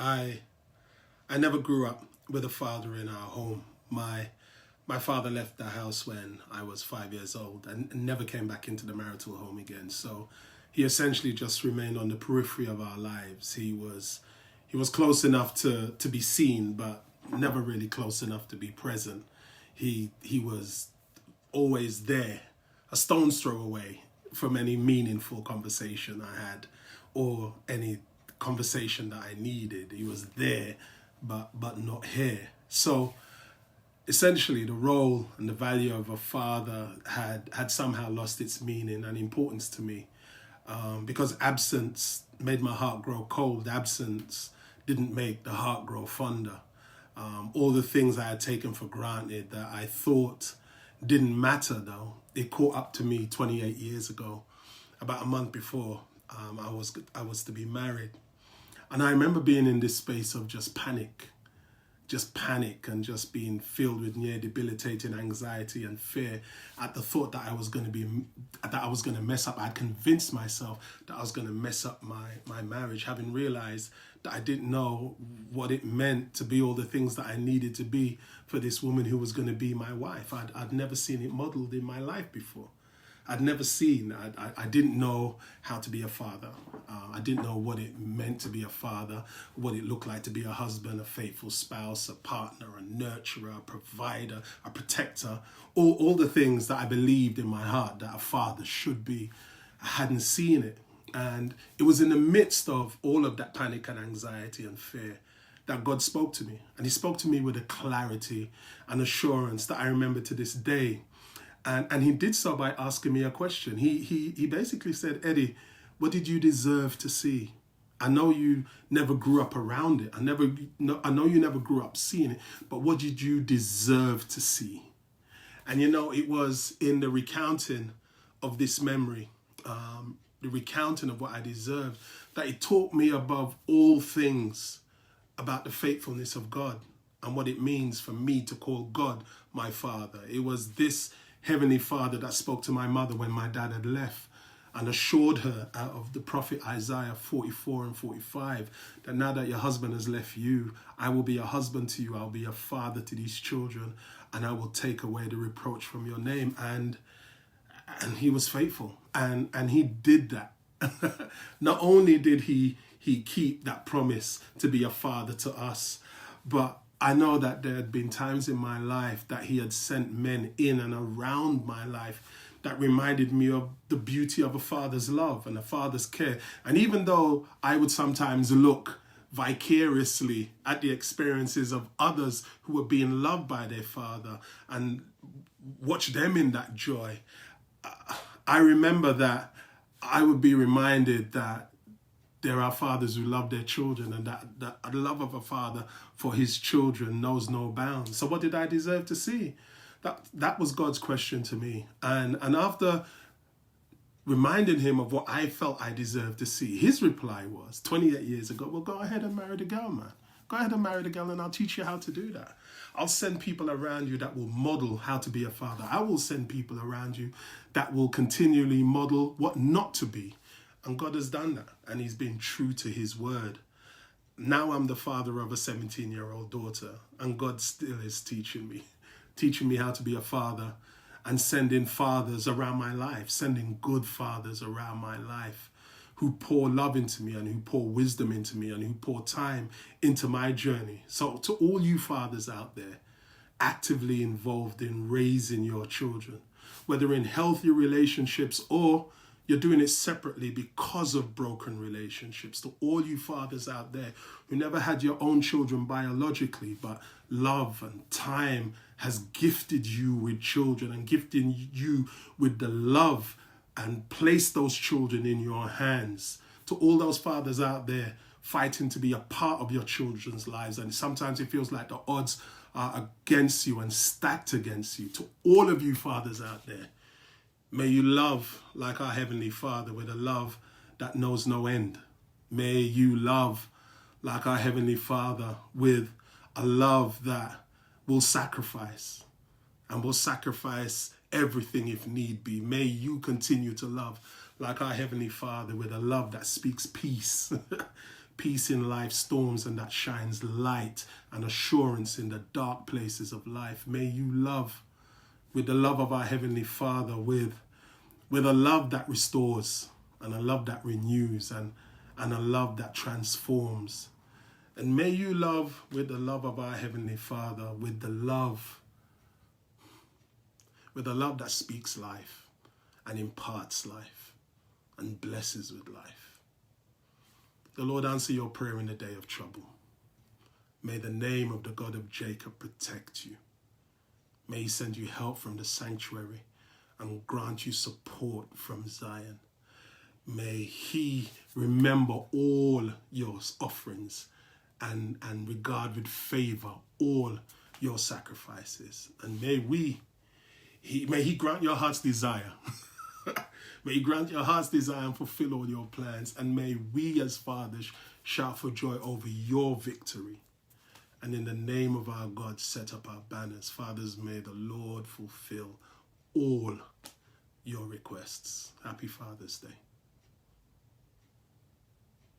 I never grew up with a father in our home. My father left the house when I was 5 years old and never came back into the marital home again. So he essentially just remained on the periphery of our lives. He was close enough to be seen, but never really close enough to be present. He was always there, a stone's throw away from any meaningful conversation I had or any conversation that I needed. He was there, but not here. So essentially the role and the value of a father had somehow lost its meaning and importance to me, because absence made my heart grow cold. Absence didn't make the heart grow fonder. All the things I had taken for granted that I thought didn't matter, though, it caught up to me 28 years ago, about a month before I was to be married. And I remember being in this space of just panic and just being filled with near debilitating anxiety and fear at the thought that I was going to mess up. I'd convinced myself that I was going to mess up my marriage, having realized that I didn't know what it meant to be all the things that I needed to be for this woman who was going to be my wife. I'd never seen it modeled in my life before. I'd never seen, I didn't know how to be a father. I didn't know what it meant to be a father, what it looked like to be a husband, a faithful spouse, a partner, a nurturer, a provider, a protector, all the things that I believed in my heart that a father should be. I hadn't seen it. And it was in the midst of all of that panic and anxiety and fear that God spoke to me. And he spoke to me with a clarity and assurance that I remember to this day. And he did so by asking me a question. He basically said, Eddie, what did you deserve to see? I know you never grew up around it. I know you never grew up seeing it, but what did you deserve to see? And it was in the recounting of this memory, the recounting of what I deserved, that it taught me above all things about the faithfulness of God and what it means for me to call God my Father. It was this Heavenly Father that spoke to my mother when my dad had left and assured her out of the prophet Isaiah 44 and 45 that now that your husband has left you, I will be a husband to you, I'll be a father to these children, and I will take away the reproach from your name. And he was faithful, and he did that. Not only did he keep that promise to be a father to us, but I know that there had been times in my life that he had sent men in and around my life that reminded me of the beauty of a father's love and a father's care. And even though I would sometimes look vicariously at the experiences of others who were being loved by their father and watch them in that joy, I remember that I would be reminded that there are fathers who love their children, and that the love of a father for his children knows no bounds. So what did I deserve to see? That was God's question to me. And after reminding him of what I felt I deserved to see, his reply was, 28 years ago, well, go ahead and marry the girl, man. Go ahead and marry the girl, and I'll teach you how to do that. I'll send people around you that will model how to be a father. I will send people around you that will continually model what not to be. And God has done that, and he's been true to his word. Now I'm the father of a 17-year-old daughter, and God still is teaching me how to be a father, and sending fathers around my life, sending good fathers around my life who pour love into me and who pour wisdom into me and who pour time into my journey. So to all you fathers out there actively involved in raising your children, whether in healthy relationships or you're doing it separately because of broken relationships, to all you fathers out there who never had your own children biologically, but love and time has gifted you with children and gifted you with the love and placed those children in your hands. To all those fathers out there fighting to be a part of your children's lives, and sometimes it feels like the odds are against you and stacked against you. To all of you fathers out there, may you love like our Heavenly Father with a love that knows no end. May you love like our Heavenly Father with a love that will sacrifice and will sacrifice everything if need be. May you continue to love like our Heavenly Father with a love that speaks peace. peace in life's storms and that shines light and assurance in the dark places of life. May you love with the love of our Heavenly Father, with a love that restores and a love that renews and a love that transforms. And may you love with the love of our Heavenly Father, with the love that speaks life and imparts life and blesses with life. The Lord answer your prayer in the day of trouble. May the name of the God of Jacob protect you. May he send you help from the sanctuary and grant you support from Zion. May he remember all your offerings and regard with favor all your sacrifices. And may he grant your heart's desire. May he grant your heart's desire and fulfill all your plans. And may we as fathers shout for joy over your victory. And in the name of our God, set up our banners. Fathers, may the Lord fulfill all your requests. Happy Father's Day.